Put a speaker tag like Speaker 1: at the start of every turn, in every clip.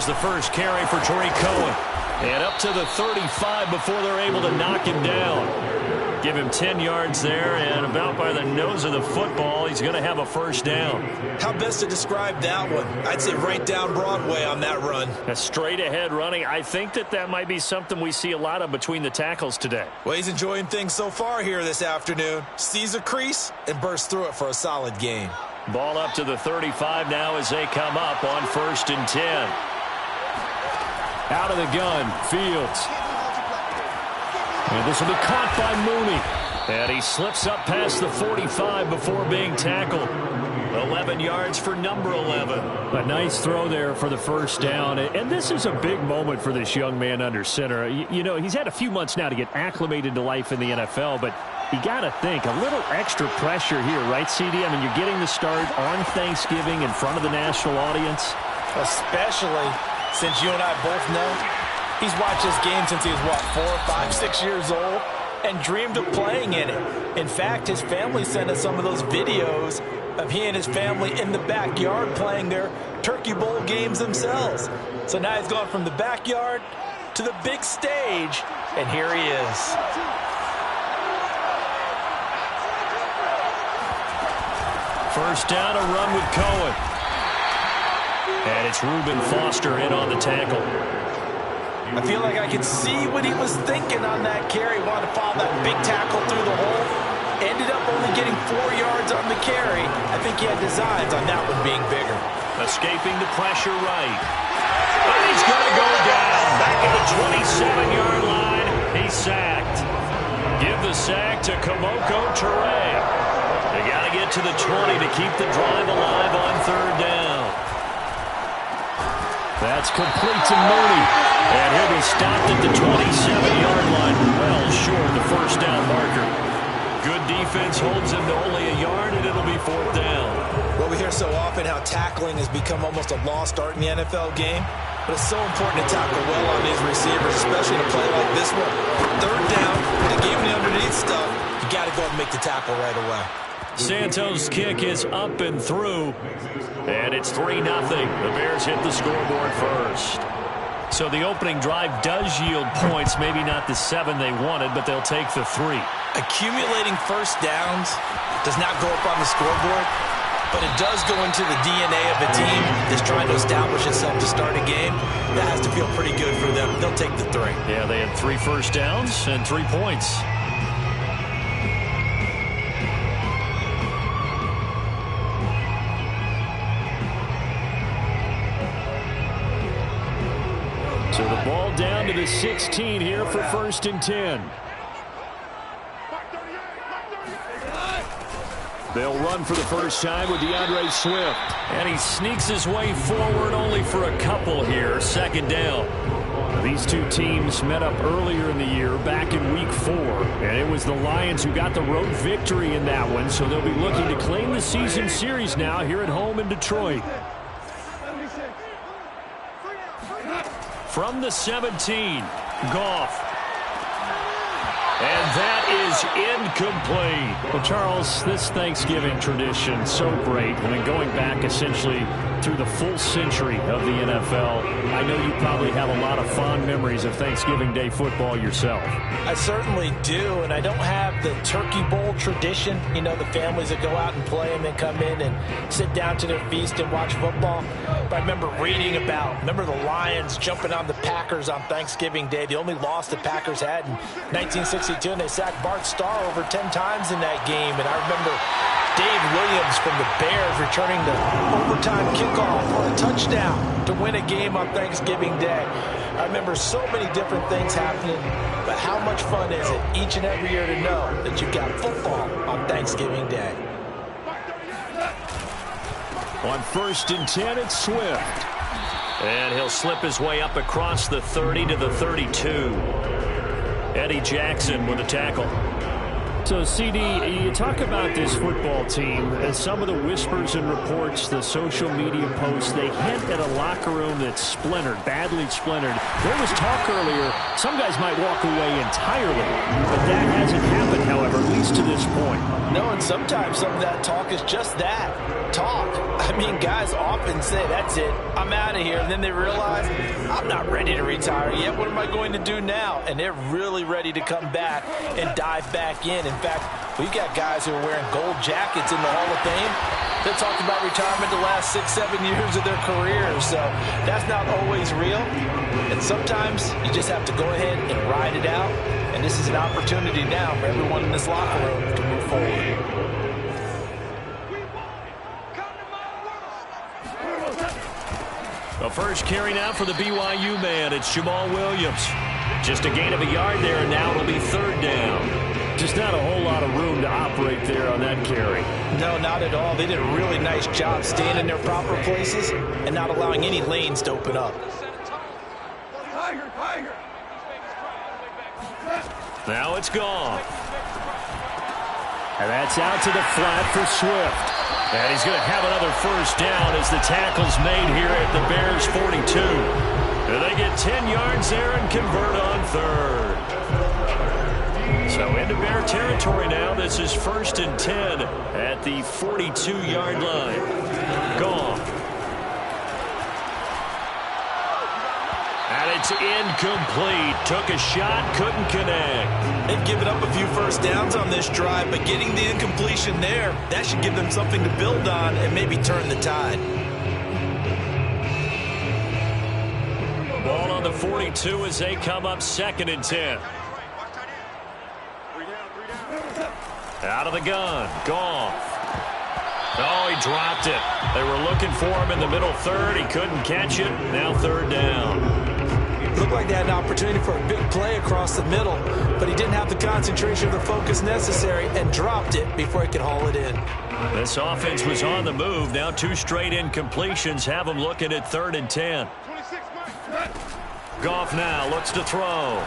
Speaker 1: There's the first carry for Tariq Cohen. And up to the 35 before they're able to knock him down. Give him 10 yards there, and about by the nose of the football, he's going to have a first down.
Speaker 2: How best to describe that one? I'd say right down Broadway on that run.
Speaker 1: A straight-ahead running. I think that might be something we see a lot of between the tackles today.
Speaker 2: Well, he's enjoying things so far here this afternoon. Sees a crease and bursts through it for a solid gain.
Speaker 1: Ball up to the 35 now as they come up on 1st and 10. Out of the gun, Fields. And this will be caught by Mooney. And he slips up past the 45 before being tackled. 11 yards for number 11. A nice throw there for the first down. And this is a big moment for this young man under center. You know, he's had a few months now to get acclimated to life in the NFL, but you got to think, a little extra pressure here, right, CD? I mean, you're getting the start on Thanksgiving in front of the national audience.
Speaker 3: Especially since you and I both know he's watched this game since he was, what, 4, 5, 6 years old and dreamed of playing in it. In fact, his family sent us some of those videos of he and his family in the backyard playing their Turkey Bowl games themselves. So now he's gone from the backyard to the big stage, and here he is.
Speaker 1: First down, a run with Cohen. And it's Reuben Foster in on the tackle.
Speaker 3: I feel like I could see what he was thinking on that carry. Wanted to follow that big tackle through the hole. Ended up only getting 4 yards on the carry. I think he had designs on that one being bigger.
Speaker 1: Escaping the pressure right. And he's going to go down. Back at the 27-yard line. He's sacked. Give the sack to Kamoko Toure. They got to get to the 20 to keep the drive alive on 3rd down. That's complete to Mooney. And he'll be stopped at the 27-yard line. Well short of the first down marker. Good defense holds him to only a yard, and it'll be 4th down.
Speaker 2: Well, we hear so often how tackling has become almost a lost art in the NFL game. But it's so important to tackle well on these receivers, especially in a play like this one. 3rd down, the game underneath stuff, you got to go and make the tackle right away.
Speaker 1: Santos' kick is up and through, and it's 3-0. The Bears hit the scoreboard first. So the opening drive does yield points, maybe not the 7 they wanted, but they'll take the 3.
Speaker 2: Accumulating first downs does not go up on the scoreboard, but it does go into the DNA of a team that's trying to establish itself to start a game. That has to feel pretty good for them. They'll take the 3.
Speaker 1: Yeah, they had 3 first downs and 3 points. So the ball down to the 16 here for 1st and 10. They'll run for the first time with DeAndre Swift. And he sneaks his way forward only for a couple here. 2nd down. These two teams met up earlier in the year, back in Week 4. And it was the Lions who got the road victory in that one. So they'll be looking to claim the season series now here at home in Detroit. From the 17, Goff. And that is incomplete. Well, Charles, this Thanksgiving tradition, so great. I mean, going back essentially through the full century of the NFL, I know you probably have a lot of fond memories of Thanksgiving Day football yourself.
Speaker 3: I certainly do, and I don't have the Turkey Bowl tradition. You know, the families that go out and play and then come in and sit down to their feast and watch football. But I remember reading remember the Lions jumping on the Packers on Thanksgiving Day. The only loss the Packers had in 1962, and they sacked Bart Starr over 10 times in that game. And I remember Dave Williams from the Bears returning the overtime kickoff for a touchdown to win a game on Thanksgiving Day. I remember so many different things happening, but how much fun is it each and every year to know that you've got football on Thanksgiving Day?
Speaker 1: On 1st and 10, it's Swift. And he'll slip his way up across the 30 to the 32. Eddie Jackson with a tackle. So, CD, you talk about this football team, and some of the whispers and reports, the social media posts, they hint at a locker room that's splintered, badly splintered. There was talk earlier, some guys might walk away entirely, but that hasn't happened, however, at least to this point.
Speaker 3: No, and sometimes some of that talk is just that, talk. I mean, guys often say, that's it, I'm out of here, and then they realize, I'm not ready to retire yet, what am I going to do now? And they're really ready to come back and dive back in. In fact, we've got guys who are wearing gold jackets in the Hall of Fame. They're talking about retirement the last 6-7 years of their careers. So that's not always real. And sometimes you just have to go ahead and ride it out. And this is an opportunity now for everyone in this locker room to move forward.
Speaker 1: The first carry now for the BYU man. It's Jamal Williams. Just a gain of a yard there, and now it'll be third down. Just not a whole lot of room to operate there on that carry.
Speaker 3: No, not at all. They did a really nice job staying in their proper places and not allowing any lanes to open up.
Speaker 1: Now it's gone. And that's out to the flat for Swift. And he's going to have another first down as the tackle's made here at the Bears' 42. And they get 10 yards there and convert on third. So into Bear territory now. This is 1st and 10 at the 42-yard line. Gone. And it's incomplete. Took a shot, couldn't connect.
Speaker 2: They've given up a few first downs on this drive, but getting the incompletion there, that should give them something to build on and maybe turn the tide.
Speaker 1: Ball on the 42 as they come up 2nd and 10. Out of the gun. Goff. Oh, he dropped it. They were looking for him in the middle third. He couldn't catch it. Now third down.
Speaker 2: Looked like they had an opportunity for a big play across the middle, but he didn't have the concentration or the focus necessary and dropped it before he could haul it in.
Speaker 1: This offense was on the move. Now 2 straight incompletions have them looking at 3rd and 10. Goff now looks to throw.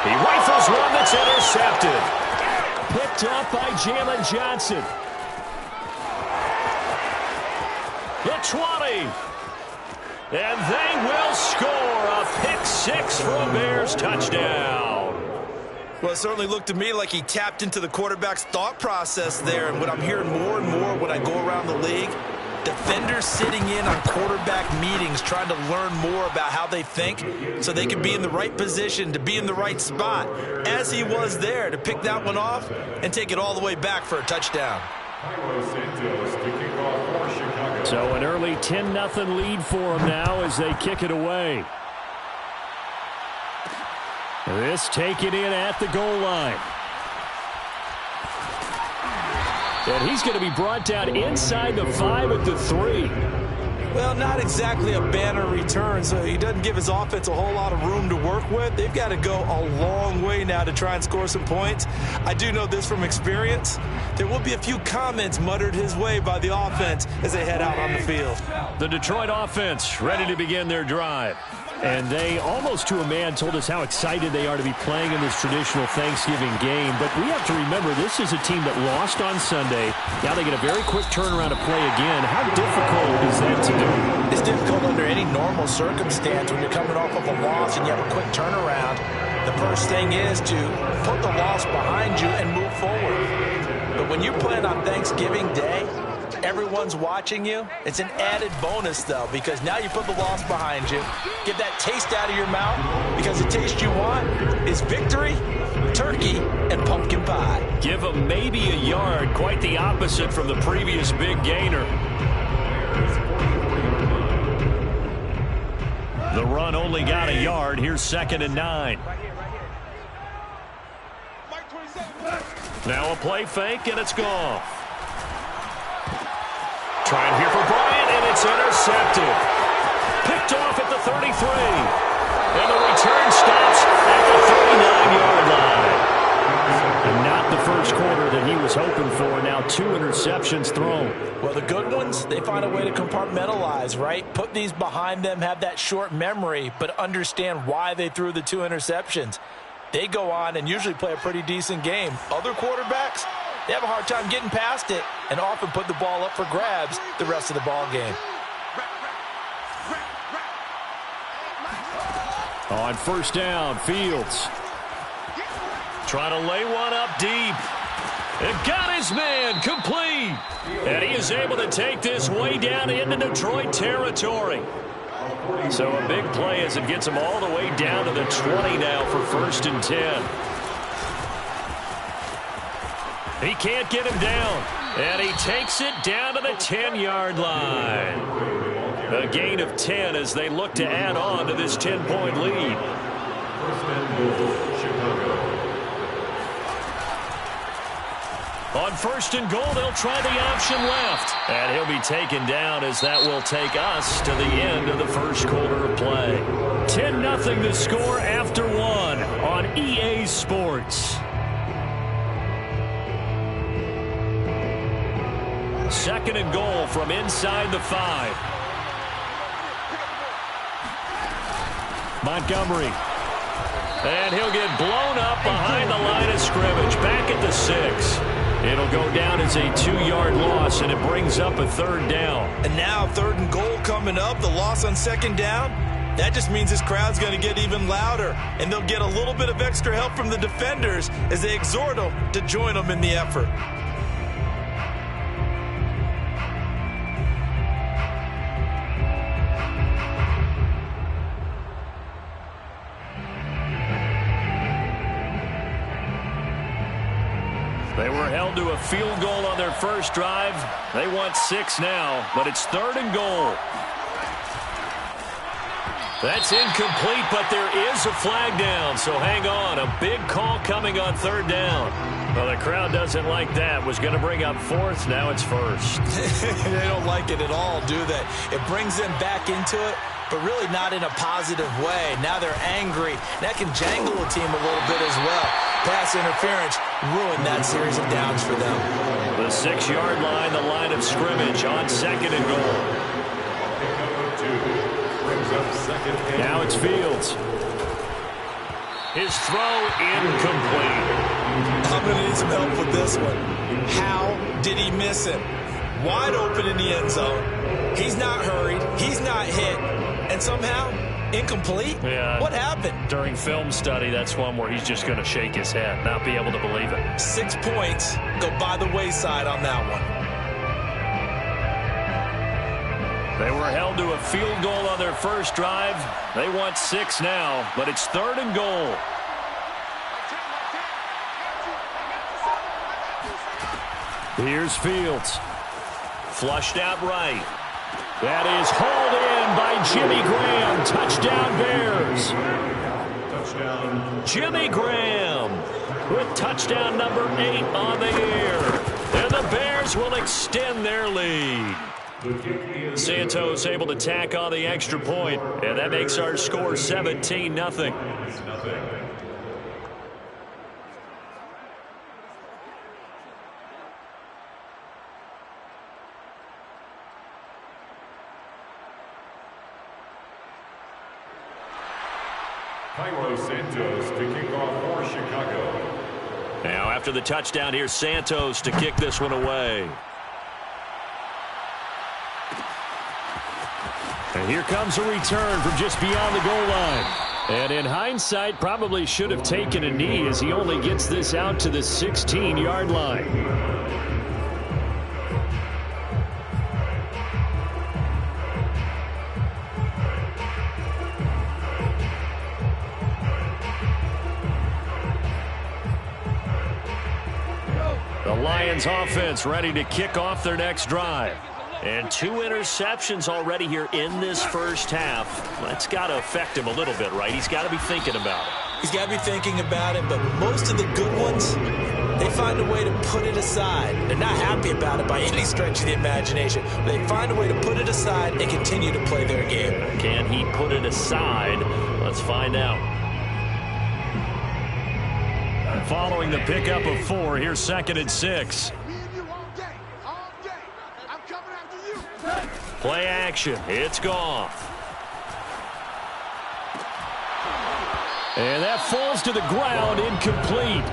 Speaker 1: He rifles one that's intercepted. Picked up by Jalen Johnson. The 20. And they will score a pick 6 for a Bears touchdown.
Speaker 2: Well, it certainly looked to me like he tapped into the quarterback's thought process there. And what I'm hearing more and more when I go around the league, defenders sitting in on quarterback meetings trying to learn more about how they think so they can be in the right position to be in the right spot, as he was there to pick that one off and take it all the way back for a touchdown.
Speaker 1: So an early 10-0 lead for them now as they kick it away. This taken in at the goal line. And he's going to be brought down inside the 5 at the 3.
Speaker 2: Well, not exactly a banner return, so he doesn't give his offense a whole lot of room to work with. They've got to go a long way now to try and score some points. I do know this from experience. There will be a few comments muttered his way by the offense as they head out on the field.
Speaker 1: The Detroit offense ready to begin their drive. And they, almost to a man, told us how excited they are to be playing in this traditional Thanksgiving game. But we have to remember, this is a team that lost on Sunday. Now they get a very quick turnaround to play again. How difficult is that to do?
Speaker 3: It's difficult under any normal circumstance when you're coming off of a loss and you have a quick turnaround. The first thing is to put the loss behind you and move forward. But when you're playing on Thanksgiving Day, everyone's watching you. It's an added bonus, though, because now you put the loss behind you. Get that taste out of your mouth, because the taste you want is victory, turkey, and pumpkin pie.
Speaker 1: Give them maybe a yard, quite the opposite from the previous big gainer. The run only got a yard. Here's 2nd and 9. Now a play fake, and it's gone. Trying here for Bryant, and it's intercepted. Picked off at the 33. And the return stops at the 39-yard line. And not the first quarter that he was hoping for. Now 2 interceptions thrown.
Speaker 3: Well, the good ones, they find a way to compartmentalize, right? Put these behind them, have that short memory, but understand why they threw the 2 interceptions. they go on and usually play a pretty decent game. Other quarterbacks, they have a hard time getting past it and often put the ball up for grabs the rest of the ball game.
Speaker 1: On first down, Fields trying to lay one up deep. It got his man complete. And he is able to take this way down into Detroit territory. So a big play as it gets him all the way down to the 20 now for 1st and 10. He can't get him down. And he takes it down to the 10-yard line. A gain of 10 as they look to add on to this 10-point lead. On 1st and goal, they'll try the option left. And he'll be taken down as that will take us to the end of the first quarter of play. 10-0 the score after one on EA Sports. Second and goal from inside the 5. Montgomery. And he'll get blown up behind the line of scrimmage. Back at the 6. It'll go down as a 2-yard loss, and it brings up a 3rd down.
Speaker 2: And now 3rd and goal coming up. The loss on 2nd down. That just means this crowd's going to get even louder. And they'll get a little bit of extra help from the defenders as they exhort them to join them in the effort.
Speaker 1: They were held to a field goal on their first drive. They want 6 now, but it's 3rd and goal. That's incomplete, but there is a flag down, so hang on. A big call coming on 3rd down. Well, the crowd doesn't like that. Was going to bring up 4th. Now it's 1st.
Speaker 2: They don't like it at all, do they? It brings them back into it, but really not in a positive way. Now they're angry. That can jangle a team a little bit as well. Pass interference ruined that series of downs for them.
Speaker 1: The 6-yard line, the line of scrimmage on 2nd and goal. Now it's Fields. His throw incomplete.
Speaker 2: I'm going to need some help with this one. How did he miss him? Wide open in the end zone. He's not hurried. He's not hit. And somehow, incomplete?
Speaker 1: Yeah.
Speaker 2: What happened?
Speaker 1: During film study, that's one where he's just going to shake his head, not be able to believe it.
Speaker 2: 6 points go by the wayside on that one.
Speaker 1: They were held to a field goal on their first drive. They want 6 now, but it's 3rd and goal. Here's Fields. Flushed out right. That is hauled in by Jimmy Graham. Touchdown Bears. Jimmy Graham with touchdown number 8 on the year. And the Bears will extend their lead. Santos able to tack on the extra point, and that makes our score 17-0.
Speaker 4: Santos to kick off for Chicago.
Speaker 1: Now after the touchdown, here's Santos to kick this one away. And here comes a return from just beyond the goal line. And in hindsight, probably should have taken a knee as he only gets this out to the 16-yard line. The Lions offense ready to kick off their next drive. And 2 interceptions already here in this first half. That's got to affect him a little bit, right? He's got to be thinking about it.
Speaker 2: He's got to be thinking about it, but most of the good ones, they find a way to put it aside. They're not happy about it by any stretch of the imagination. They find a way to put it aside and continue to play their game.
Speaker 1: Can he put it aside? Let's find out. Following the pickup of 4, here's 2nd and 6. Play action. It's Goff. And that falls to the ground, incomplete.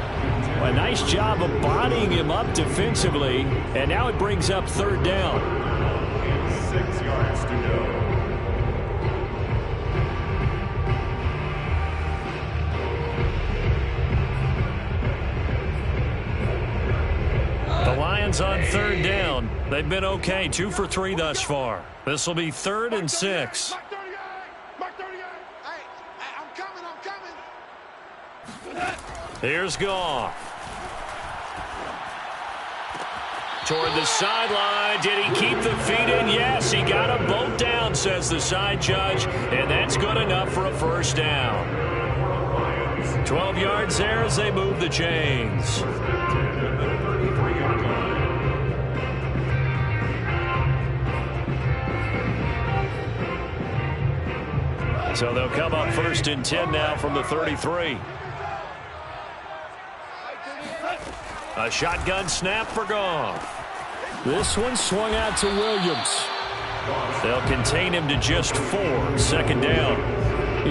Speaker 1: A nice job of bodying him up defensively. And now it brings up third down.
Speaker 4: 6 yards to go.
Speaker 1: The Lions on third down. They've been okay, 2 for 3 thus far. This will be 3rd and 6. Here's Goff. Toward the sideline. Did he keep the feet in? Yes, he got them both down, says the side judge. And that's good enough for a first down. 12 yards there as they move the chains. So they'll come up 1st and 10 now from the 33. A shotgun snap for Goff. This one swung out to Williams. They'll contain him to just 4. 2nd down.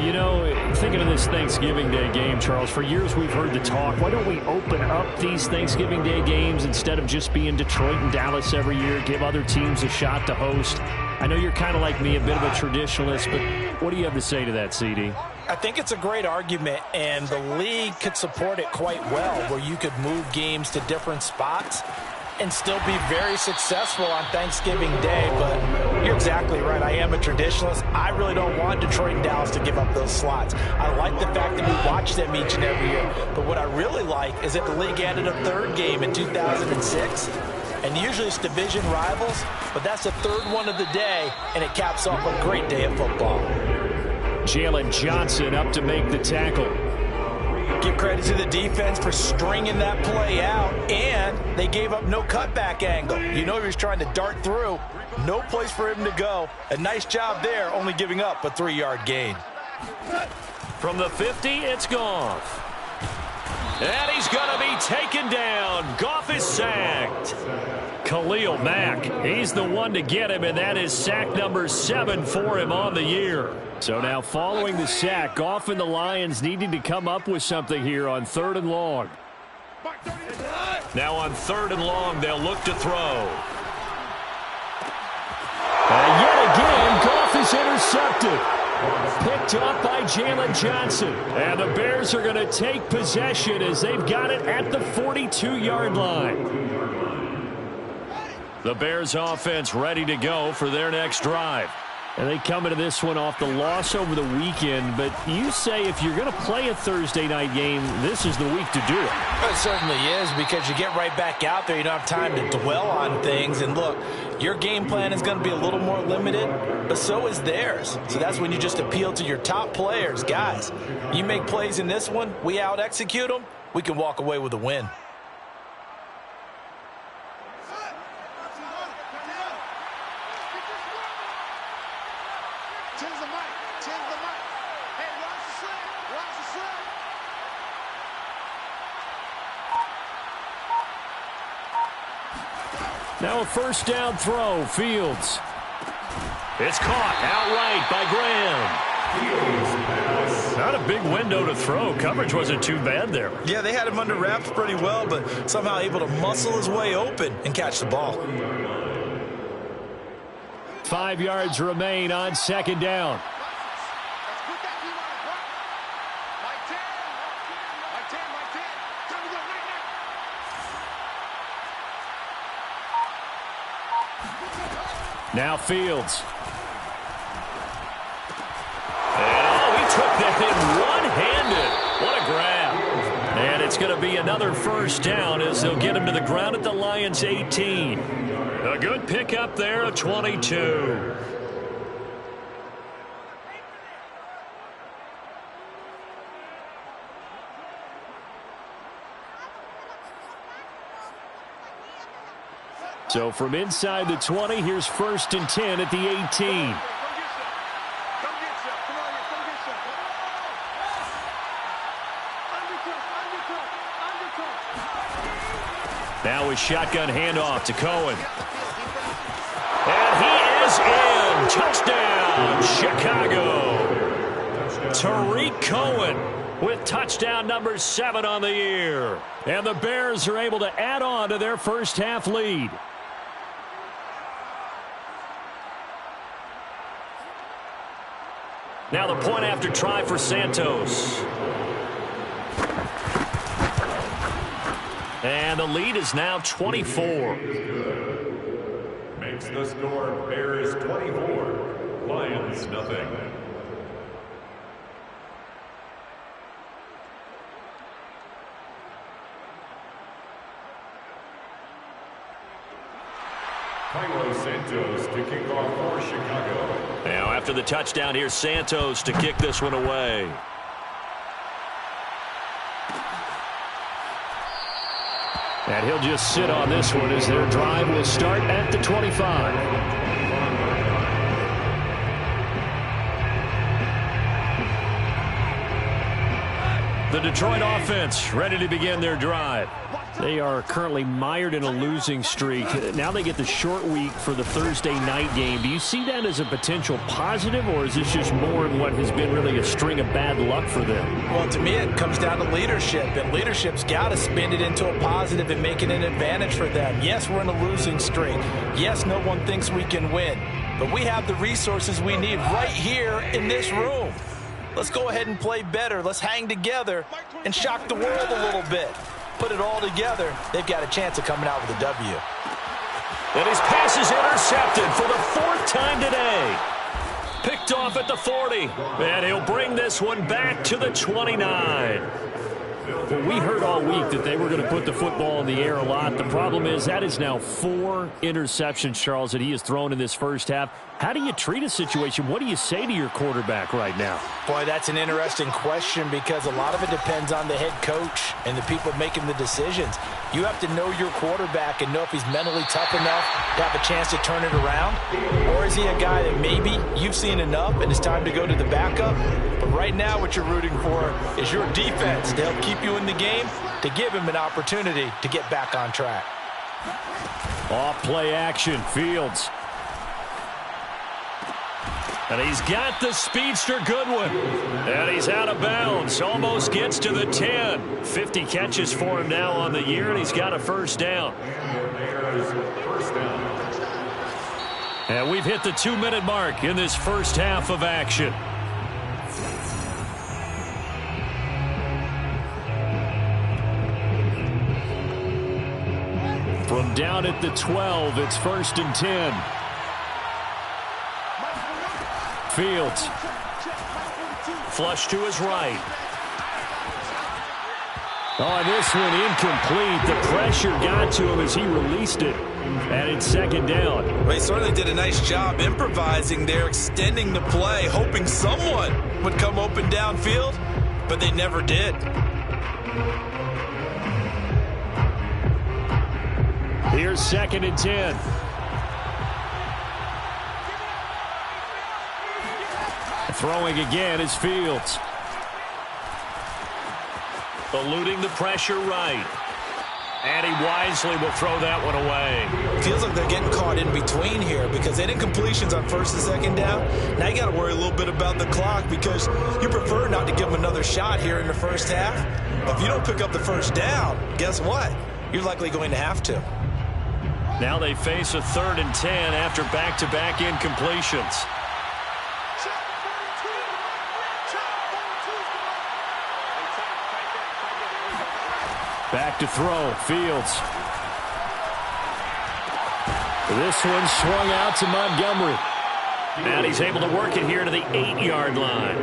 Speaker 5: You know, thinking of this Thanksgiving Day game, Charles, for years we've heard the talk, why don't we open up these Thanksgiving Day games instead of just being Detroit and Dallas every year, give other teams a shot to host? I know you're kind of like me, a bit of a traditionalist, but what do you have to say to that, CD?
Speaker 3: I think it's a great argument, and the league could support it quite well, where you could move games to different spots and still be very successful on Thanksgiving Day. But you're exactly right. I am a traditionalist. I really don't want Detroit and Dallas to give up those slots. I like the fact that we watch them each and every year. But what I really like is that the league added a 3rd game in 2006. And usually it's division rivals, but that's the 3rd one of the day, and it caps off a great day of football.
Speaker 1: Jalen Johnson up to make the tackle.
Speaker 3: Give credit to the defense for stringing that play out, and they gave up no cutback angle. You know he was trying to dart through. No place for him to go. A nice job there, only giving up a 3-yard gain.
Speaker 1: From the 50, it's Goff. And he's going to be taken down. Goff is sacked. Khalil Mack, he's the one to get him, and that is sack number 7 for him on the year. So now following the sack, Goff and the Lions needing to come up with something here on 3rd and long. Now on 3rd and long, they'll look to throw. And yet again, Goff is intercepted. Picked up by Jalen Johnson. And the Bears are going to take possession as they've got it at the 42-yard line. The Bears offense ready to go for their next drive. And they come into this one off the loss over the weekend. But you say if you're going to play a Thursday night game, this is the week to do it.
Speaker 3: It certainly is, because you get right back out there. You don't have time to dwell on things. And look, your game plan is going to be a little more limited, but so is theirs. So that's when you just appeal to your top players. Guys, you make plays in this one, we out-execute them, we can walk away with a win.
Speaker 1: Now a first down throw, Fields. It's caught outright by Graham. Not a big window to throw. Coverage wasn't too bad there.
Speaker 2: Yeah, they had him under wraps pretty well, but somehow able to muscle his way open and catch the ball.
Speaker 1: 5 yards remain on 2nd down. Now Fields. And he took that in one-handed. What a grab. And it's going to be another first down as they'll get him to the ground at the Lions' 18. A good pickup there of 22. So from inside the 20, here's 1st and 10 at the 18. Now a shotgun handoff to Cohen. And he is in. Touchdown, Chicago. Tariq Cohen
Speaker 5: with touchdown number 7 on the year. And the Bears are able to add on to their first half lead. Now the point after try for Santos. And the lead is now 24.
Speaker 4: Makes the score Bears 24, Lions nothing. Santos to kick off for Chicago.
Speaker 1: Now after the touchdown, here's Santos to kick this one away.
Speaker 5: And he'll just sit on this one as their drive will start at the 25. The Detroit offense ready to begin their drive. They are currently mired in a losing streak. Now they get the short week for the Thursday night game. Do you see that as a potential positive, or is this just more in what has been really a string of bad luck for them?
Speaker 3: Well, to me, it comes down to leadership, and leadership's got to spin it into a positive and make it an advantage for them. Yes, we're in a losing streak. Yes, no one thinks we can win, but we have the resources we need right here in this room. Let's go ahead and play better. Let's hang together and shock the world a little bit. Put it all together, they've got a chance of coming out with a W.
Speaker 1: And his pass is intercepted for the 4th time today. Picked off at the 40. And he'll bring this one back to the 29.
Speaker 5: Well, we heard all week that they were going to put the football in the air a lot. The problem is that is now 4 interceptions, Charles, that he has thrown in this first half. How do you treat a situation? What do you say to your quarterback right now?
Speaker 3: Boy, that's an interesting question because a lot of it depends on the head coach and the people making the decisions. You have to know your quarterback and know if he's mentally tough enough to have a chance to turn it around. Or is he a guy that maybe you've seen enough and it's time to go to the backup? But right now what you're rooting for is your defense to help keep you in the game, to give him an opportunity to get back on track.
Speaker 5: Off play action, Fields.
Speaker 1: And he's got the speedster Goodwin. And he's out of bounds. Almost gets to the 10. 50 catches for him now on the year, and he's got a first down. And we've hit the 2-minute mark in this first half of action.
Speaker 5: From down at the 12, it's 1st and 10. Fields.
Speaker 1: Flush to his right.
Speaker 5: Oh, this one incomplete. The pressure got to him as he released it. And it's 2nd down.
Speaker 2: Well, he certainly did a nice job improvising there, extending the play, hoping someone would come open downfield, but they never did.
Speaker 5: Here's 2nd and 10. Throwing again is Fields.
Speaker 1: Eluding the pressure right. And he wisely will throw that one away.
Speaker 2: Feels like they're getting caught in between here because they didn't incompletions on 1st and 2nd down. Now you got to worry a little bit about the clock because you prefer not to give them another shot here in the first half. But if you don't pick up the first down, guess what? You're likely going to have to.
Speaker 1: Now they face a 3rd and 10 after back-to-back incompletions.
Speaker 5: Back to throw, Fields. This one swung out to Montgomery.
Speaker 1: And he's able to work it here to the 8-yard line.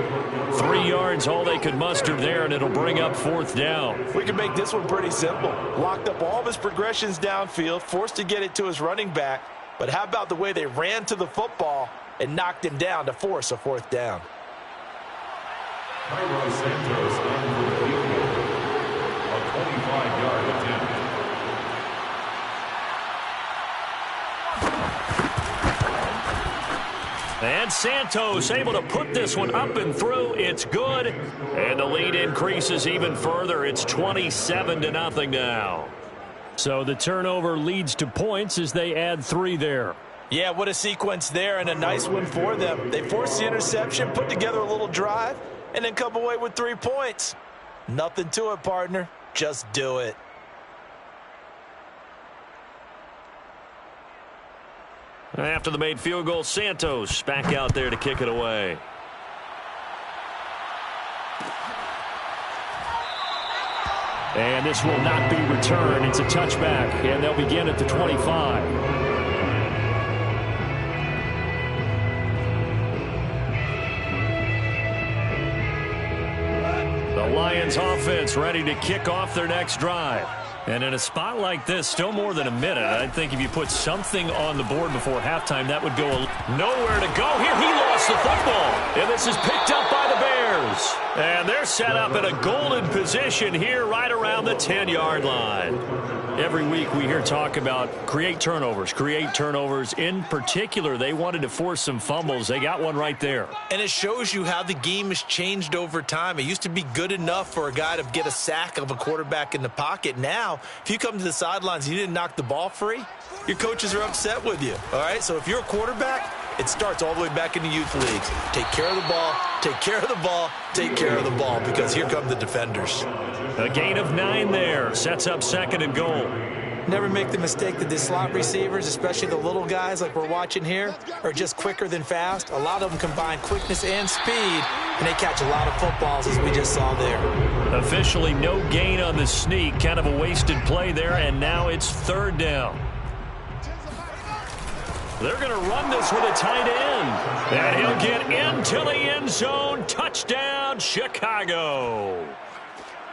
Speaker 1: 3 yards, all they could muster there, and it'll bring up 4th down.
Speaker 3: We can make this one pretty simple. Locked up all of his progressions downfield, forced to get it to his running back. But how about the way they ran to the football and knocked him down to force a 4th down?
Speaker 4: Santos on the field goal. A 25-yard attempt.
Speaker 1: And Santos able to put this one up and through. It's good. And the lead increases even further. It's 27-0 now.
Speaker 5: So the turnover leads to points as they add 3 there.
Speaker 3: Yeah, what a sequence there and a nice one for them. They forced the interception, put together a little drive, and then come away with 3 points.
Speaker 2: Nothing to it, partner. Just do it.
Speaker 1: After the made field goal, Santos back out there to kick it away.
Speaker 5: And this will not be returned. It's a touchback, and they'll begin at the 25.
Speaker 1: The Lions offense ready to kick off their next drive. And in a spot like this, still more than a minute, I think if you put something on the board before halftime, that would go nowhere to go. Here, he lost the football. And this is picked up by the Bears. And they're set up in a golden position here right around the 10-yard line. Every week we hear talk about create turnovers. In particular, they wanted to force some fumbles. They got one right there.
Speaker 2: And it shows you how the game has changed over time. It used to be good enough for a guy to get a sack of a quarterback in the pocket. Now, if you come to the sidelines and you didn't knock the ball free, your coaches are upset with you. All right, so if you're a quarterback, it starts all the way back in the youth leagues. Take care of the ball, take care of the ball, take care of the ball, because here come the defenders.
Speaker 1: A gain of 9 there. Sets up 2nd and goal.
Speaker 2: Never make the mistake that the slot receivers, especially the little guys like we're watching here, are just quicker than fast. A lot of them combine quickness and speed, and they catch a lot of footballs, as we just saw there.
Speaker 1: Officially no gain on the sneak. Kind of a wasted play there, and now it's 3rd down. They're going to run this with a tight end. And he'll get into the end zone. Touchdown, Chicago.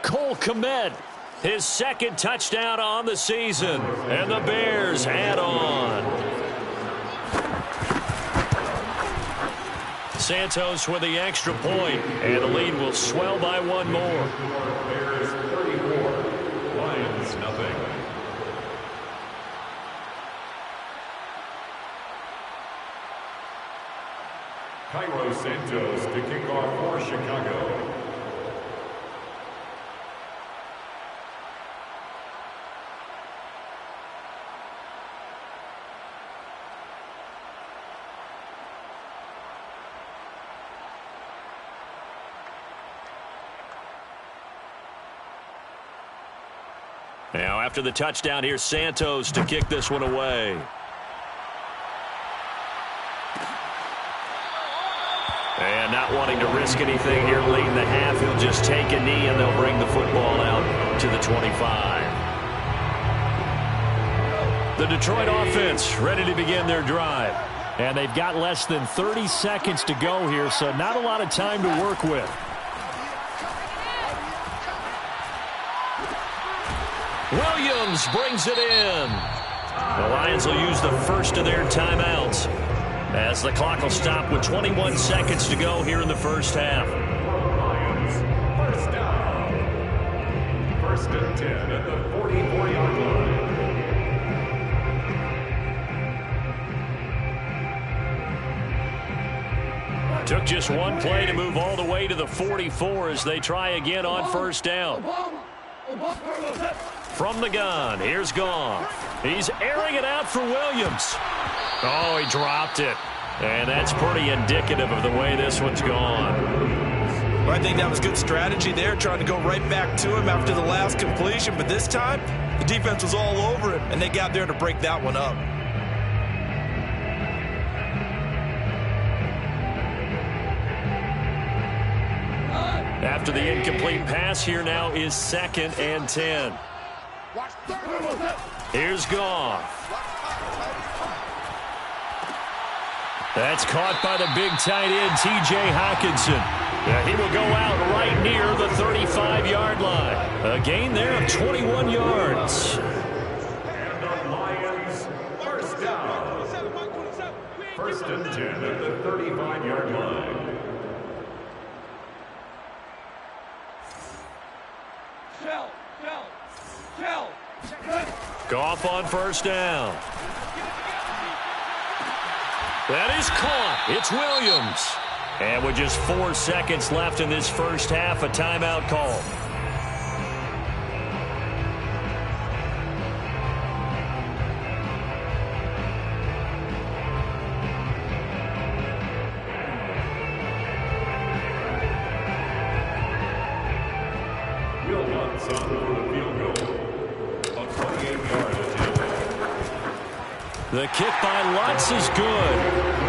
Speaker 1: Cole Kmet, his 2nd touchdown on the season. And the Bears add on. Santos with the extra point. And the lead will swell by 1 more.
Speaker 4: Bears 34, Lions nothing. Cairo Santos to kick off for Chicago.
Speaker 1: Now after the touchdown, here's Santos to kick this one away. And not wanting to risk anything here late in the half, he'll just take a knee and they'll bring the football out to the 25. The Detroit offense ready to begin their drive.
Speaker 5: And they've got less than 30 seconds to go here, so not a lot of time to work with.
Speaker 1: Williams brings it in. The Lions will use the first of their timeouts as the clock will stop with 21 seconds to go here in the first half.
Speaker 4: Lions, first down. 1st and 10 at the 44-yard line.
Speaker 1: Took just one play to move all the way to the 44 as they try again on 1st down. From the gun, here's Goff. He's airing it out for Williams. Oh, he dropped it. And that's pretty indicative of the way this one's gone.
Speaker 2: Well, I think that was good strategy there, trying to go right back to him after the last completion. But this time, the defense was all over him, and they got there to break that one up.
Speaker 1: After the incomplete pass, here now is 2nd and 10. Here's Goff. That's caught by the big tight end, T.J. Hockenson. Yeah, he will go out right near the 35-yard line. A gain there of 21 yards.
Speaker 4: And the Lions, first down. 1st and 10 at the 35-yard line.
Speaker 1: Goff on 1st down. That is caught. It's Williams. And with just 4 seconds left in this first half, a timeout call.
Speaker 4: Johnson for the field goal. A 28-yard attempt.
Speaker 1: The kick by Lutz is good,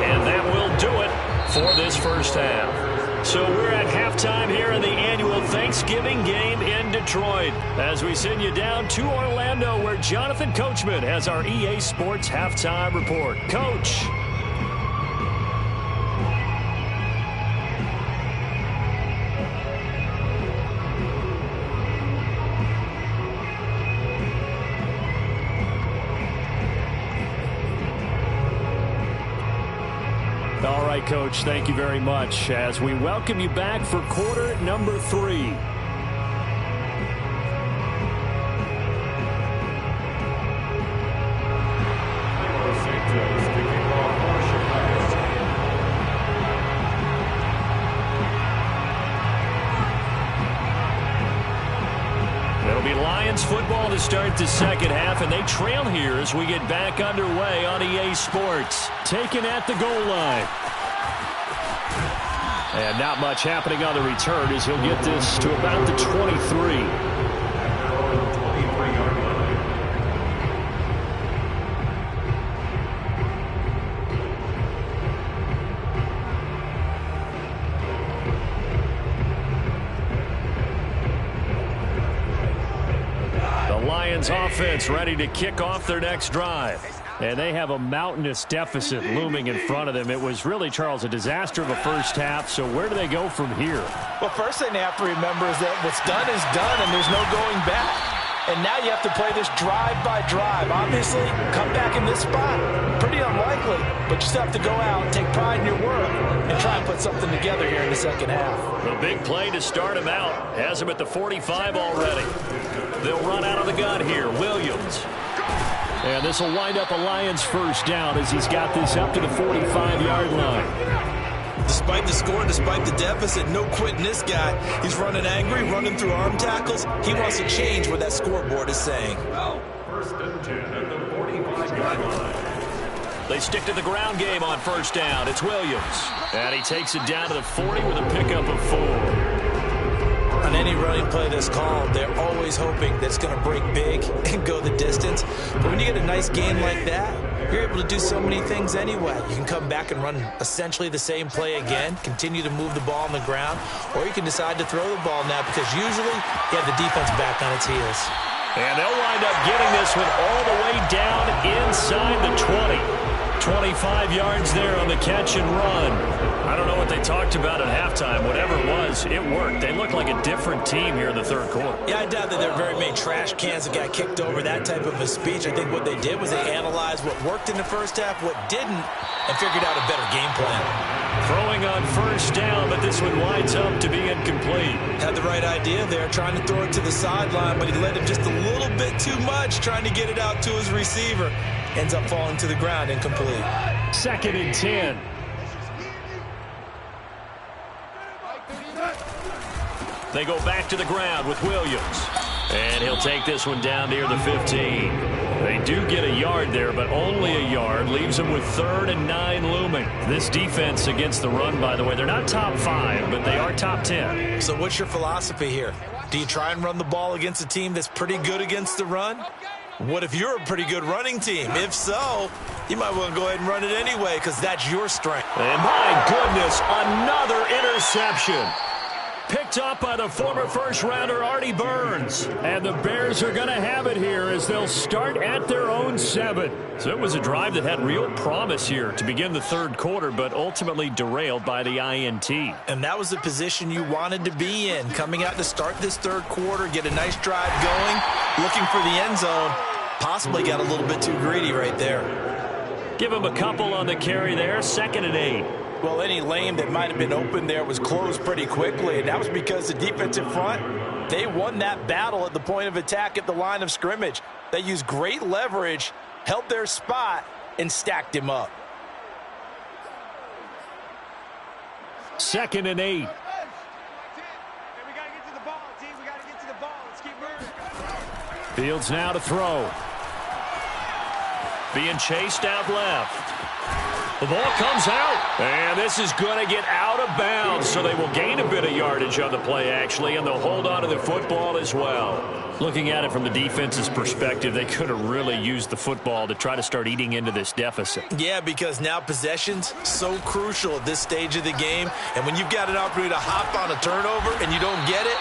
Speaker 1: and that will do it for this first half. So we're at halftime here in the annual Thanksgiving game in Detroit as we send you down to Orlando where Jonathan Coachman has our EA Sports halftime report. Coach. All right, Coach, thank you very much as we welcome you back for quarter number 3. It'll be Lions football to start the second half, and they trail here as we get back underway on EA Sports. Taken at the goal line. And not much happening on the return as he'll get this to about the 23. Offense ready to kick off their next drive. And they have a mountainous deficit looming in front of them. It was really, Charles, a disaster of a first half. So where do they go from here?
Speaker 3: Well, first thing they have to remember is that what's done is done, and there's no going back. And now you have to play this drive by drive. Obviously, come back in this spot, pretty unlikely. But you still have to go out, take pride in your work, and try and put something together here in the second half.
Speaker 1: The big play to start him out. Has him at the 45 already. They'll run out of the gun here. Williams. And this will wind up a Lions first down as he's got this up to the 45-yard line.
Speaker 2: Despite the score, despite the deficit, no quitting this guy. He's running angry, running through arm tackles. He wants to change what that scoreboard is saying.
Speaker 4: First and 10 at the 45-yard line.
Speaker 1: They stick to the ground game on first down. It's Williams. And he takes it down to the 40 with a pickup of 4.
Speaker 2: On any running play that's called, they're always hoping that it's going to break big and go the distance. But when you get a nice gain like that, you're able to do so many things anyway. You can come back and run essentially the same play again, continue to move the ball on the ground, or you can decide to throw the ball now because usually you have the defense back on its heels.
Speaker 1: And they'll wind up getting this one all the way down inside the 20. 25 yards there on the catch and run. I don't know what they talked about at halftime. Whatever it was, it worked. They look like a different team here in the third quarter.
Speaker 2: Yeah, I doubt that there are very many trash cans that got kicked over, that type of a speech. I think what they did was they analyzed what worked in the first half, what didn't, and figured out a better game plan.
Speaker 1: Throwing on first down, but this one winds up to be incomplete.
Speaker 2: Had the right idea there, trying to throw it to the sideline, but he led him just a little bit too much, trying to get it out to his receiver. Ends up falling to the ground, incomplete.
Speaker 1: Second and 10. They go back to the ground with Williams. And he'll take this one down near the 15. They do get a yard there, but only a yard. Leaves them with 3rd and 9 looming. This defense against the run, by the way, they're not top 5, but they are top 10.
Speaker 2: So what's your philosophy here? Do you try and run the ball against a team that's pretty good against the run? What if you're a pretty good running team? If so, you might want to go ahead and run it anyway because that's your strength.
Speaker 1: And my goodness, another interception. Picked up by the former first-rounder Artie Burns. And the Bears are going to have it here as they'll start at their own 7. So it was a drive that had real promise here to begin the third quarter, but ultimately derailed by the INT.
Speaker 2: And that was the position you wanted to be in. Coming out to start this third quarter, get a nice drive going, looking for the end zone. Possibly got a little bit too greedy right there.
Speaker 1: Give him a couple on the carry there. 2nd and 8.
Speaker 3: Well, any lane that might have been open there was closed pretty quickly, and that was because the defensive front, they won that battle at the point of attack at the line of scrimmage. They used great leverage, held their spot, and stacked him up.
Speaker 1: 2nd and 8. Fields now to throw. Being chased out left. The ball comes out, and this is going to get out of bounds, so they will gain a bit of yardage on the play, actually, and they'll hold on to the football as well. Looking at it from the defense's perspective, they could have really used the football to try to start eating into this deficit.
Speaker 2: Yeah, because now possession's so crucial at this stage of the game, and when you've got an opportunity to hop on a turnover and you don't get it,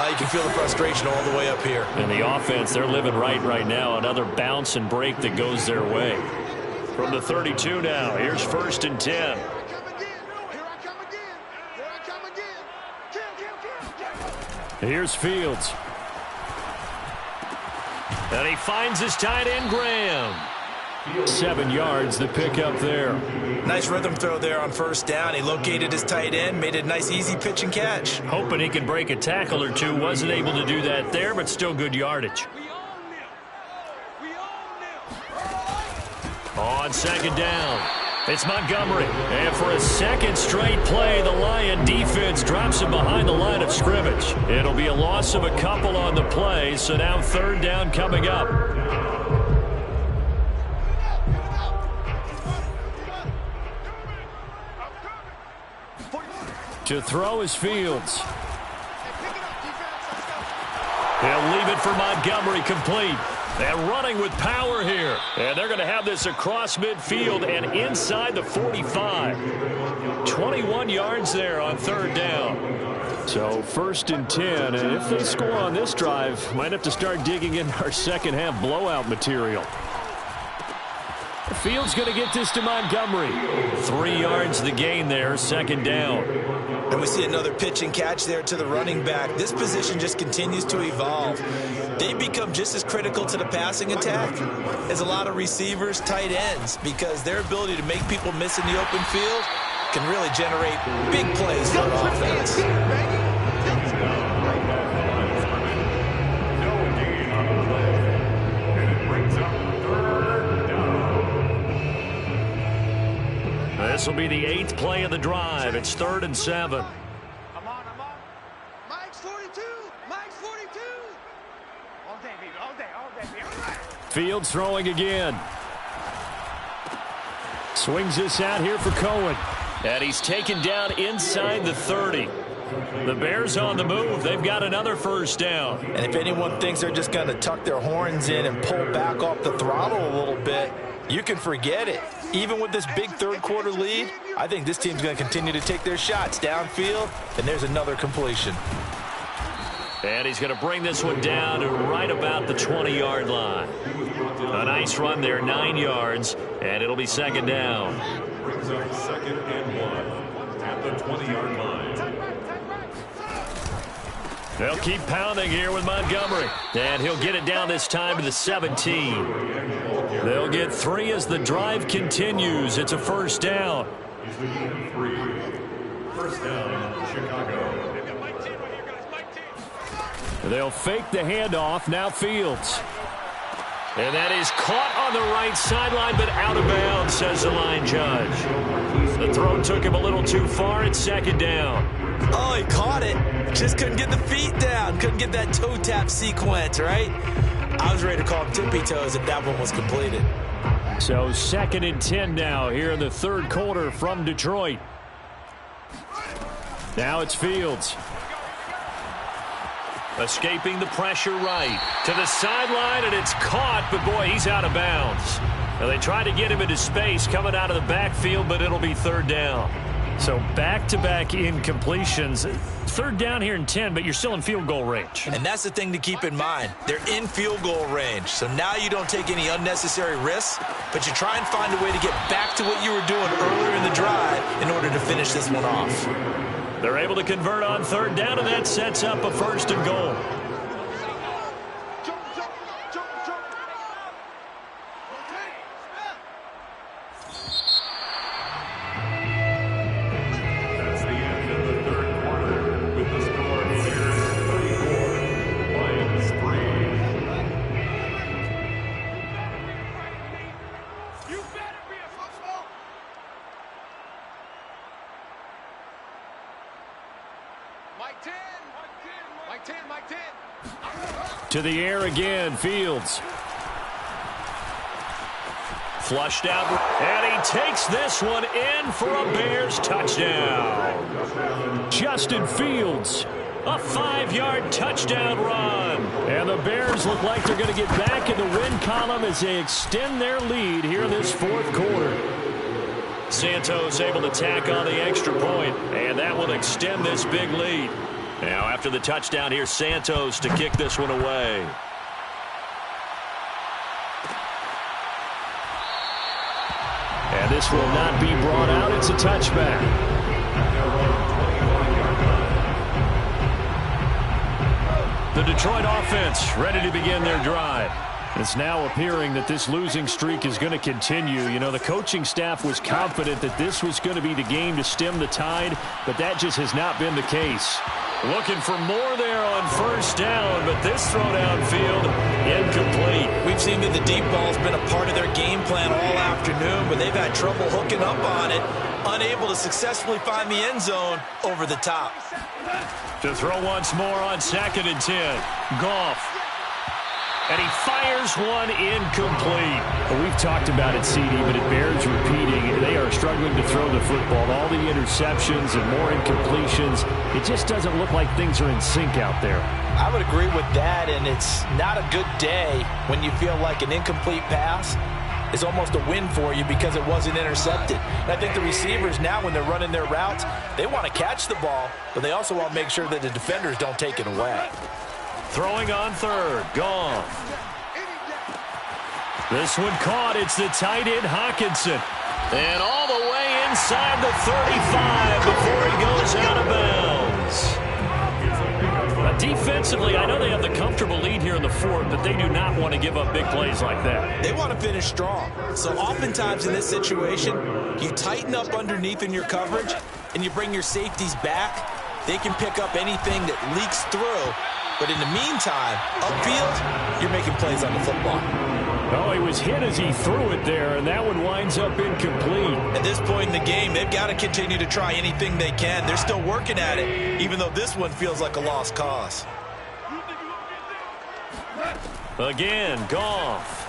Speaker 2: you can feel the frustration all the way up here.
Speaker 1: And the offense, they're living right now. Another bounce and break that goes their way. From the 32 now, here's 1st and 10. Here's Fields. And he finds his tight end, Graham. 7 yards, the pickup there.
Speaker 2: Nice rhythm throw there on 1st down. He located his tight end, made a nice easy pitch and catch.
Speaker 1: Hoping he could break a tackle or two. Wasn't able to do that there, but still good yardage. On 2nd down, it's Montgomery. And for a second straight play, the Lion defense drops him behind the line of scrimmage. It'll be a loss of a couple on the play, so now 3rd down coming up. To throw is Fields. He'll leave it for Montgomery, complete. And running with power here. And they're going to have this across midfield and inside the 45. 21 yards there on 3rd down. So 1st and 10. And if they score on this drive, might have to start digging in our second half blowout material. Fields going to get this to Montgomery. 3 yards the gain there, 2nd down.
Speaker 2: And we see another pitch and catch there to the running back. This position just continues to evolve. They become just as critical to the passing attack as a lot of receivers, tight ends, because their ability to make people miss in the open field can really generate big plays for the offense.
Speaker 1: This will be the 8th play of the drive. It's 3rd and 7.
Speaker 6: I'm on. Mike's 42. Mike's 42. All day, baby. All day, baby. All right.
Speaker 1: Fields throwing again. Swings this out here for Cohen. And he's taken down inside the 30. The Bears on the move. They've got another 1st down.
Speaker 2: And if anyone thinks they're just going to tuck their horns in and pull back off the throttle a little bit, you can forget it. Even with this big 3rd quarter lead, I think this team's going to continue to take their shots downfield, and there's another completion.
Speaker 1: And he's going to bring this one down to right about the 20-yard line. A nice run there, 9 yards, and it'll be 2nd down.
Speaker 4: Brings up 2nd and 1 at the 20-yard line.
Speaker 1: They'll keep pounding here with Montgomery. And he'll get it down this time to the 17. They'll get 3 as the drive continues. It's a 1st down.
Speaker 4: He's the 3. 1st down, Chicago.
Speaker 1: They'll fake the handoff. Now Fields. And that is caught on the right sideline, but out of bounds, says the line judge. The throw took him a little too far. It's 2nd down.
Speaker 2: Oh, he caught it. Just couldn't get the feet down. Couldn't get that toe tap sequence, right? I was ready to call him tippy toes if that one was completed.
Speaker 1: So 2nd and 10 now here in the 3rd quarter from Detroit. Now it's Fields. Escaping the pressure right to the sideline, and it's caught, but boy, he's out of bounds. Now they try to get him into space coming out of the backfield, but it'll be 3rd down. So back-to-back incompletions. 3rd down here in 10, but you're still in field goal range.
Speaker 2: And that's the thing to keep in mind. They're in field goal range. So now you don't take any unnecessary risks, but you try and find a way to get back to what you were doing earlier in the drive in order to finish this one off.
Speaker 1: They're able to convert on 3rd down, and that sets up a 1st and goal. To the air again, Fields. Flushed out, and he takes this one in for a Bears touchdown. Justin Fields, a 5-yard touchdown run. And the Bears look like they're going to get back in the win column as they extend their lead here in this fourth quarter. Santos able to tack on the extra point, and that will extend this big lead. Now after the touchdown, here's Santos to kick this one away. And this will not be brought out. It's a touchback. The Detroit offense ready to begin their drive. It's now appearing that this losing streak is going to continue. You know, the coaching staff was confident that this was going to be the game to stem the tide, but that just has not been the case. Looking for more there on first down, but this throw downfield incomplete.
Speaker 2: We've seen that the deep ball's been a part of their game plan all afternoon, but they've had trouble hooking up on it, unable to successfully find the end zone over the top.
Speaker 1: To throw once more on 2nd and 10. Goff. And he fires one incomplete.
Speaker 5: Well, we've talked about it, CD, but it bears repeating. They are struggling to throw the football. All the interceptions and more incompletions. It just doesn't look like things are in sync out there.
Speaker 3: I would agree with that, and it's not a good day when you feel like an incomplete pass is almost a win for you because it wasn't intercepted. And I think the receivers now, when they're running their routes, they want to catch the ball, but they also want to make sure that the defenders don't take it away.
Speaker 1: Throwing on 3rd. Goff. This one caught. It's the tight end, Hockenson. And all the way inside the 35 before he goes out of bounds. Defensively, I know they have the comfortable lead here in the 4th, but they do not want to give up big plays like that.
Speaker 2: They want to finish strong. So oftentimes in this situation, you tighten up underneath in your coverage, and you bring your safeties back. They can pick up anything that leaks through. But in the meantime, upfield, you're making plays on the football.
Speaker 5: Oh, he was hit as he threw it there, and that one winds up incomplete.
Speaker 2: At this point in the game, they've got to continue to try anything they can. They're still working at it, even though this one feels like a lost cause.
Speaker 1: Again, Goff.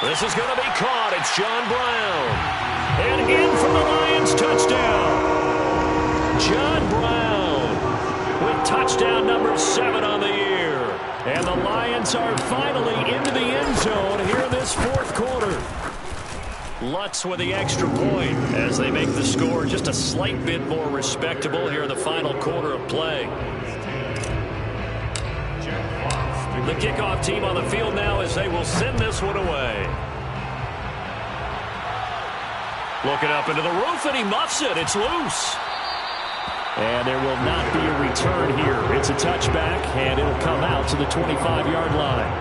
Speaker 1: This is going to be caught. It's John Brown. And in for the Lions touchdown. John Brown with touchdown number 7 on the year. And the Lions are finally into the end zone here in this fourth quarter. Lutz with the extra point as they make the score just a slight bit more respectable here in the final quarter of play. The kickoff team on the field now as they will send this one away. Looking up into the roof, and he muffs it. It's loose. And there will not be a return here. It's a touchback, and it'll come out to the 25-yard line.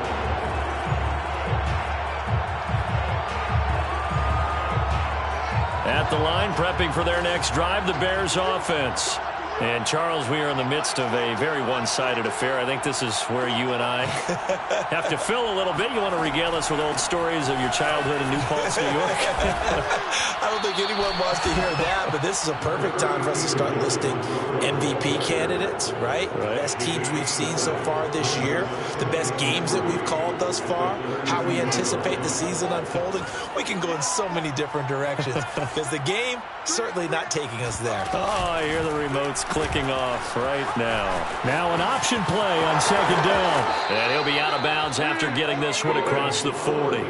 Speaker 1: At the line, prepping for their next drive, the Bears offense. And, Charles, we are in the midst of a very one-sided affair. I think this is where you and I have to fill a little bit. You want to regale us with old stories of your childhood in New Paltz, New York?
Speaker 2: I don't think anyone wants to hear that, but this is a perfect time for us to start listing MVP candidates, right? The best teams we've seen so far this year, the best games that we've called thus far, how we anticipate the season unfolding. We can go in so many different directions because the game certainly not taking us there.
Speaker 1: Oh, I hear the remotes clicking off right now. Now an option play on 2nd down. And he'll be out of bounds after getting this one across the 40.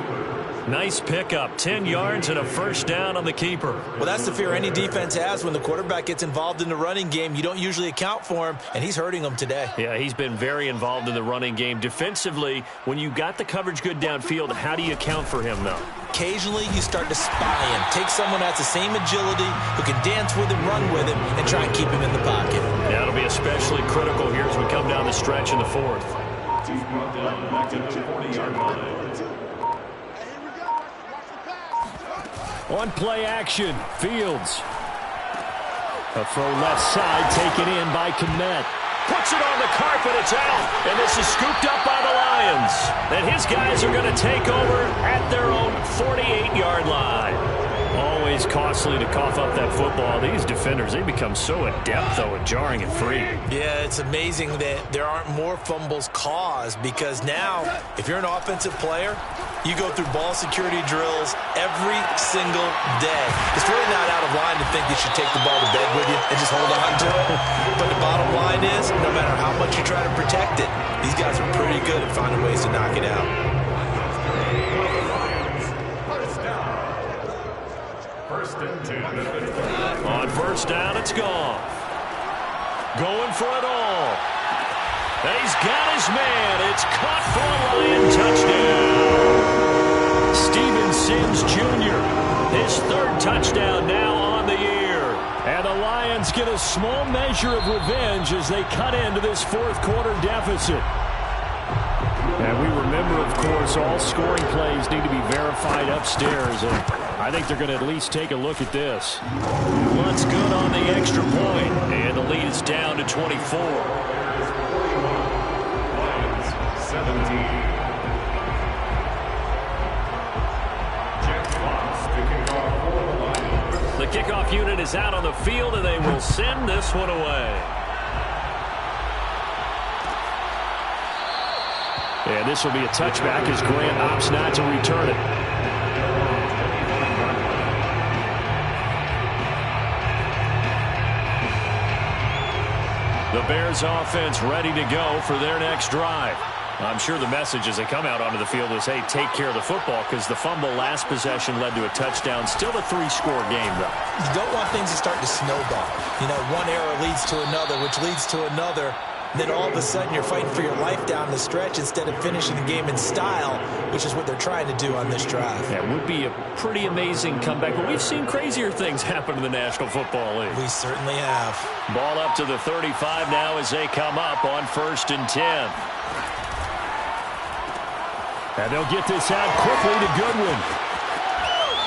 Speaker 1: Nice pickup, 10 yards and a first down on the keeper.
Speaker 2: Well, that's the fear any defense has when the quarterback gets involved in the running game. You don't usually account for him, and he's hurting them today.
Speaker 1: Yeah, he's been very involved in the running game. Defensively, when you got the coverage good downfield, how do you account for him, though?
Speaker 2: Occasionally, you start to spy him. Take someone that has the same agility, who can dance with him, run with him, and try and keep him in the pocket.
Speaker 1: Yeah, it'll be especially critical here as we come down the stretch in the 4th. On play action, Fields. A throw left side taken in by Kmet. Puts it on the carpet, it's out, and this is scooped up by the Lions. And his guys are going to take over at their own 48-yard line. Always costly to cough up that football. These defenders, they become so adept, though, at jarring it free.
Speaker 2: Yeah, it's amazing that there aren't more fumbles caused because now, if you're an offensive player, You go through ball security drills every single day. It's really not out of line to think you should take the ball to bed with you and just hold on to it. But the bottom line is, no matter how much you try to protect it, these guys are pretty good at finding ways to knock it out.
Speaker 4: First and 10.
Speaker 1: On first down, it's gone. Going for it all. And he's got his man. It's caught for a Lion touchdown. Steven Sims Jr., his third touchdown now on the year. And the Lions get a small measure of revenge as they cut into this fourth quarter deficit. And we remember, of course, all scoring plays need to be verified upstairs. And I think they're going to at least take a look at this. What's good on the extra point, and the lead is down to 24.
Speaker 4: Lions 17. Jet Fox picking off for the Lions.
Speaker 1: The kickoff unit is out on the field, and they will send this one away. And this will be a touchback as Grant opts not to return it. The Bears offense ready to go for their next drive. I'm sure the message as they come out onto the field is, hey, take care of the football, because the fumble last possession led to a touchdown. Still a 3-score game, though.
Speaker 2: You don't want things to start to snowball. You know, one error leads to another, which leads to another. Then all of a sudden you're fighting for your life down the stretch instead of finishing the game in style, which is what they're trying to do on this drive.
Speaker 1: That would be a pretty amazing comeback, but we've seen crazier things happen in the National Football League.
Speaker 2: We certainly have.
Speaker 1: Ball up to the 35 now as they come up on first and 10. And they'll get this out quickly to Goodwin.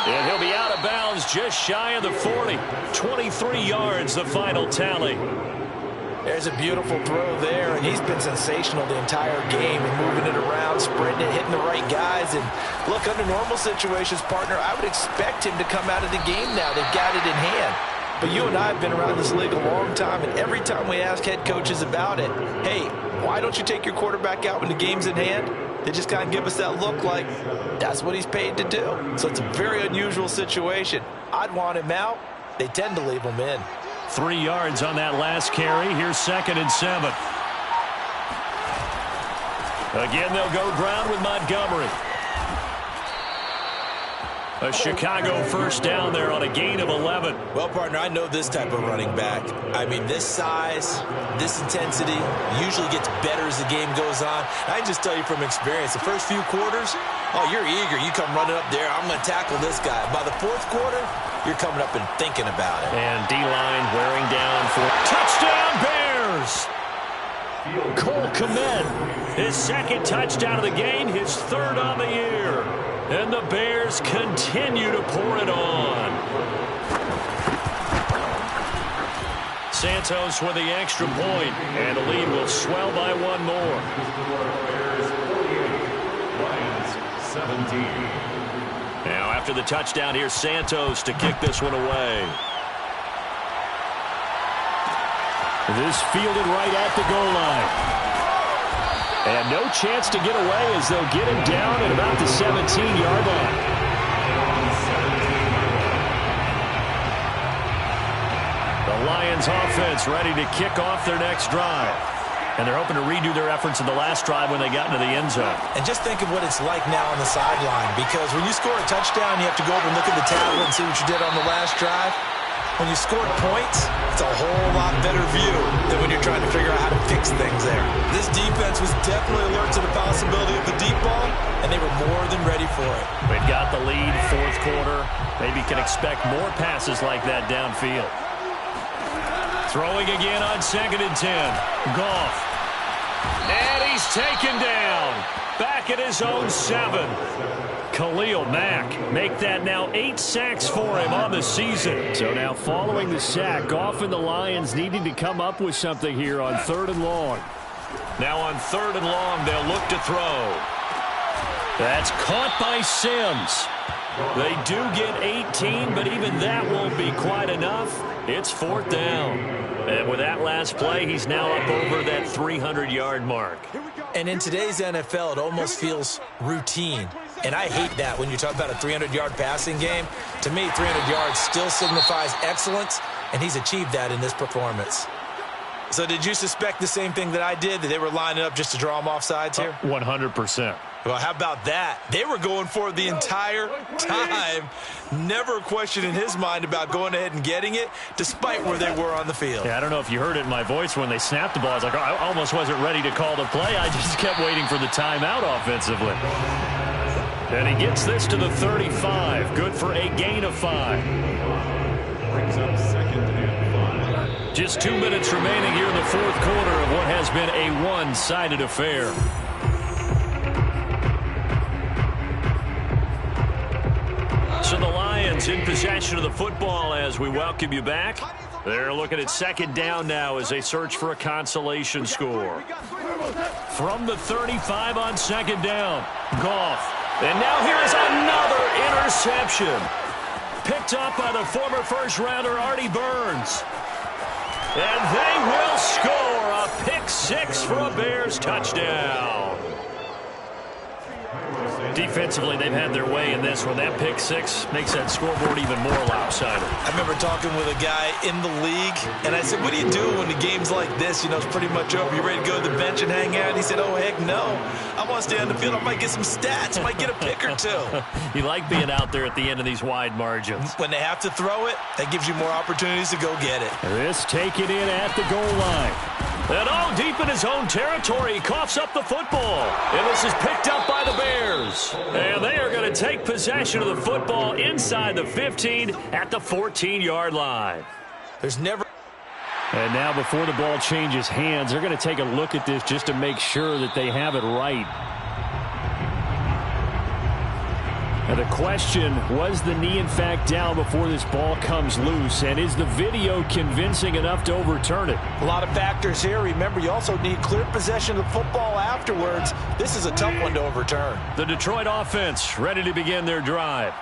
Speaker 1: And he'll be out of bounds just shy of the 40. 23 yards, the final tally.
Speaker 3: There's a beautiful throw there, and he's been sensational the entire game and moving it around, spreading it, hitting the right guys. And look, under normal situations, partner, I would expect him to come out of the game now. They've got it in hand. But you and I have been around this league a long time, and every time we ask head coaches about it, hey, why don't you take your quarterback out when the game's in hand? They just kind of give us that look like that's what he's paid to do. So it's a very unusual situation. I'd want him out. They tend to leave him in.
Speaker 1: 3 yards on that last carry. Here's 2nd and 7. Again, they'll go ground with Montgomery. A Chicago first down there on a gain of 11.
Speaker 2: Well, partner, I know this type of running back. I mean, this size, this intensity usually gets better as the game goes on. I can just tell you from experience, the first few quarters, oh, you're eager. You come running up there, I'm going to tackle this guy. By the fourth quarter, you're coming up and thinking about it.
Speaker 1: And D-line wearing down for touchdown Bears. Cole Kmet, his second touchdown of the game, his third on the year. And the Bears continue to pour it on. Santos with the extra point, and the lead will swell by one more.
Speaker 4: Bears 48, Lions 17.
Speaker 1: Now after the touchdown, here's Santos to kick this one away. This fielded right at the goal line. And no chance to get away as they'll get him down at about the 17-yard line. The Lions offense ready to kick off their next drive. And they're hoping to redo their efforts in the last drive when they got into the end zone.
Speaker 2: And just think of what it's like now on the sideline, because when you score a touchdown, you have to go over and look at the tablet and see what you did on the last drive. When you scored points, it's a whole lot better view than when you're trying to figure out how to fix things there. This defense was definitely alert to the possibility of the deep ball, and they were more than ready for it.
Speaker 1: They've got the lead, fourth quarter. Maybe can expect more passes like that downfield. Throwing again on 2nd and 10. Goff. And he's taken down. Back at his own 7. Khalil Mack make that now 8 sacks for him on the season. So now following the sack, Goff and the Lions needing to come up with something here on 3rd and long. Now on 3rd and long, they'll look to throw. That's caught by Sims. They do get 18, but even that won't be quite enough. It's 4th down. And with that last play, he's now up over that 300-yard mark.
Speaker 2: And in today's NFL, it almost feels routine. And I hate that when you talk about a 300-yard passing game. To me, 300 yards still signifies excellence, and he's achieved that in this performance. So did you suspect the same thing that I did, that they were lining up just to draw him off sides here?
Speaker 5: 100%.
Speaker 2: Well, how about that? They were going for it the entire time. Never a question in his mind about going ahead and getting it, despite where they were on the field.
Speaker 5: Yeah, I don't know if you heard it in my voice when they snapped the ball. I was like, oh, I almost wasn't ready to call the play. I just kept waiting for the timeout offensively. And he gets this to the 35. Good for a gain of 5.
Speaker 4: Brings up 2nd and 5.
Speaker 1: Just 2 minutes remaining here in the 4th quarter of what has been a one-sided affair. So the Lions in possession of the football as we welcome you back. They're looking at 2nd down now as they search for a consolation score. From the 35 on 2nd down, Goff. And now here is another interception. Picked up by the former first-rounder Artie Burns. And they will score a pick 6 for a Bears touchdown. Defensively, they've had their way in this one. That pick 6 makes that scoreboard even more lopsided.
Speaker 2: I remember talking with a guy in the league, and I said, what do you do when the game's like this? You know, it's pretty much over. You ready to go to the bench and hang out? And he said, oh, heck no. I want to stay on the field. I might get some stats. I might get a pick or two.
Speaker 1: You like being out there at the end of these wide margins.
Speaker 2: When they have to throw it, that gives you more opportunities to go get it.
Speaker 5: This taken in at the goal line.
Speaker 1: And all deep in his own territory, he coughs up the football. And this is picked up by the Bears. And they are going to take possession of the football inside the 15 at the 14-yard line.
Speaker 2: There's never...
Speaker 5: And now before the ball changes hands, they're going to take a look at this just to make sure that they have it right. And the question, was the knee in fact down before this ball comes loose? And is the video convincing enough to overturn it?
Speaker 3: A lot of factors here. Remember, you also need clear possession of the football afterwards. This is a tough one to overturn.
Speaker 1: The Detroit offense ready to begin their drive.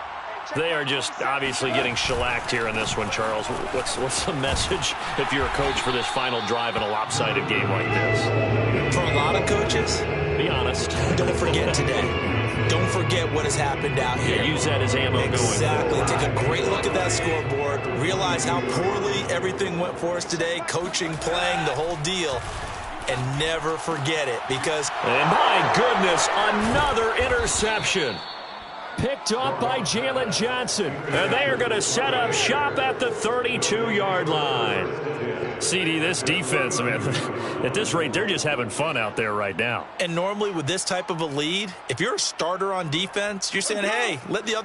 Speaker 1: They are just obviously getting shellacked here in this one, Charles. What's the message if you're a coach for this final drive in a lopsided game like this?
Speaker 2: For a lot of coaches,
Speaker 1: be honest.
Speaker 2: Don't forget today. Don't forget what has happened out here.
Speaker 1: Yeah, use that as ammo going forward.
Speaker 2: Exactly. Take a great look at that scoreboard. Realize how poorly everything went for us today. Coaching, playing, the whole deal. And never forget it because...
Speaker 1: And my goodness, another interception. Picked up by Jalen Johnson. And they are going to set up shop at the 32-yard line. CD, this defense, man, at this rate, they're just having fun out there right now.
Speaker 2: And normally with this type of a lead, if you're a starter on defense, you're saying, hey, let the other